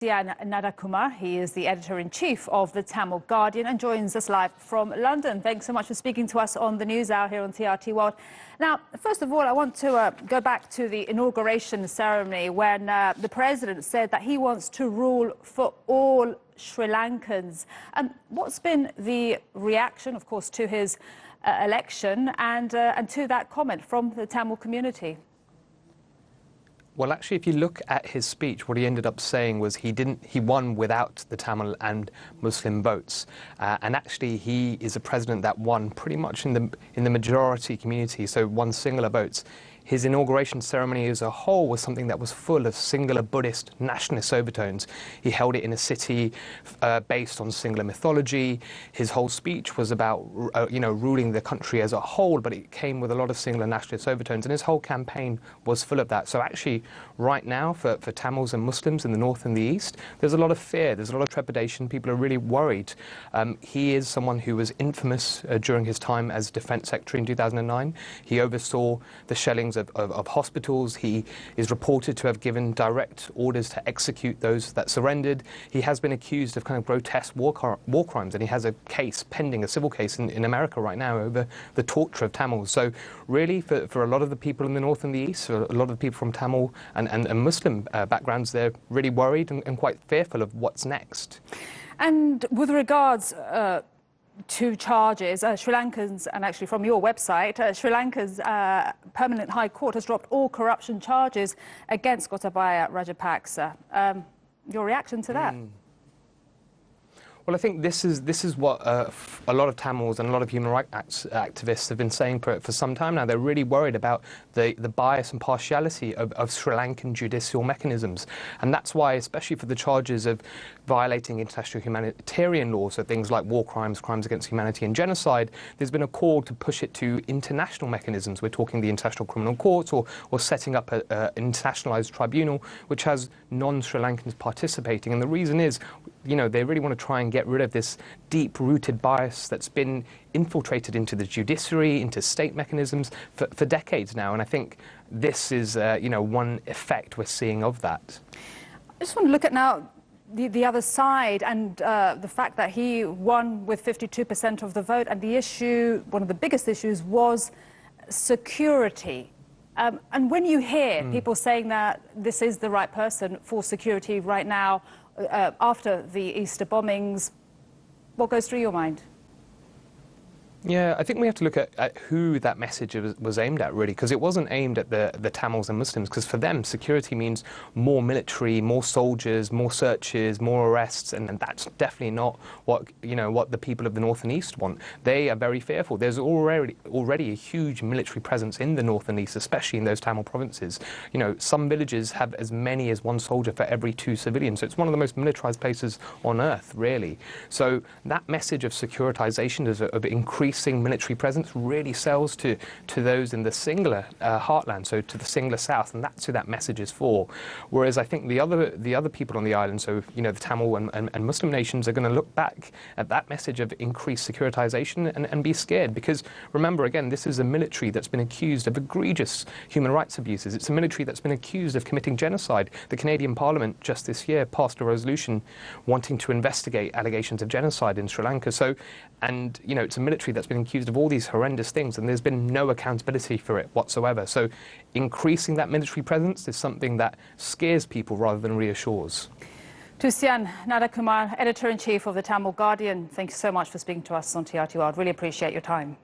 Thusiyan Nandakumar. He is the editor-in-chief of the Tamil Guardian and joins us live from London. Thanks so much for speaking to us on the News Hour here on TRT World. Now, first of all, I want to go back to the inauguration ceremony when the president said that he wants to rule for all Sri Lankans. What's been the reaction, of course, to his election and to that comment from the Tamil community? Well, actually, if you look at his speech, what he ended up saying was he won without the Tamil and Muslim votes. And actually, he is a president that won pretty much in the majority community, so won singular votes. His inauguration ceremony as a whole was something that was full of singular Buddhist nationalist overtones. He held it in a city based on singular mythology. His whole speech was about, ruling the country as a whole, but it came with a lot of singular nationalist overtones, and his whole campaign was full of that. So actually, right now, for Tamils and Muslims in the north and the east, there's a lot of fear, there's a lot of trepidation. People are really worried. He is someone who was infamous during his time as Defence Secretary in 2009. He oversaw the shellings of hospitals. He is reported to have given direct orders to execute those that surrendered. He has been accused of kind of grotesque war crimes, and he has a case pending, a civil case in America right now over the torture of Tamils. So really, for a lot of the people in the north and the east, a lot of the people from Tamil and Muslim backgrounds, they're really worried and quite fearful of what's next. And with regards to charges, Sri Lanka's, and actually from your website, Sri Lanka's Permanent High Court has dropped all corruption charges against Gotabaya Rajapaksa. Your reaction to that? Well, I think this is what a lot of Tamils and a lot of human rights activists have been saying for some time now. They're really worried about the bias and partiality of Sri Lankan judicial mechanisms. And that's why, especially for the charges of violating international humanitarian laws, so things like war crimes, crimes against humanity and genocide, there's been a call to push it to international mechanisms. We're talking the International Criminal Court or setting up an internationalized tribunal which has non-Sri Lankans participating. And the reason is, they really want to try and get rid of this deep-rooted bias that's been infiltrated into the judiciary, into state mechanisms for decades now. And I think this is, one effect we're seeing of that. I just want to look at now the other side and the fact that he won with 52% of the vote, and the issue, one of the biggest issues, was security. And when you hear people saying that this is the right person for security right now, after the Easter bombings, what goes through your mind? Yeah, I think we have to look at who that message was aimed at, really, because it wasn't aimed at the Tamils and Muslims, because for them, security means more military, more soldiers, more searches, more arrests, and that's definitely not what the people of the north and east want. They are very fearful. There's already a huge military presence in the north and east, especially in those Tamil provinces. Some villages have as many as one soldier for every 2 civilians, so it's one of the most militarized places on earth, really. So that message of securitization, of increasing military presence, really sells to those in the singular heartland, so to the singular south, and that's who that message is for. Whereas I think the other people on the island, so the Tamil and Muslim nations, are going to look back at that message of increased securitization and be scared, because remember, again, this is a military that's been accused of egregious human rights abuses. It's a military that's been accused of committing genocide. The Canadian Parliament just this year passed a resolution wanting to investigate allegations of genocide in Sri Lanka. So, and it's a military that's been accused of all these horrendous things, and there's been no accountability for it whatsoever. So increasing that military presence is something that scares people rather than reassures. Thusiyan Nandakumar, editor-in-chief of the Tamil Guardian, thank you so much for speaking to us on TRT World. Really appreciate your time.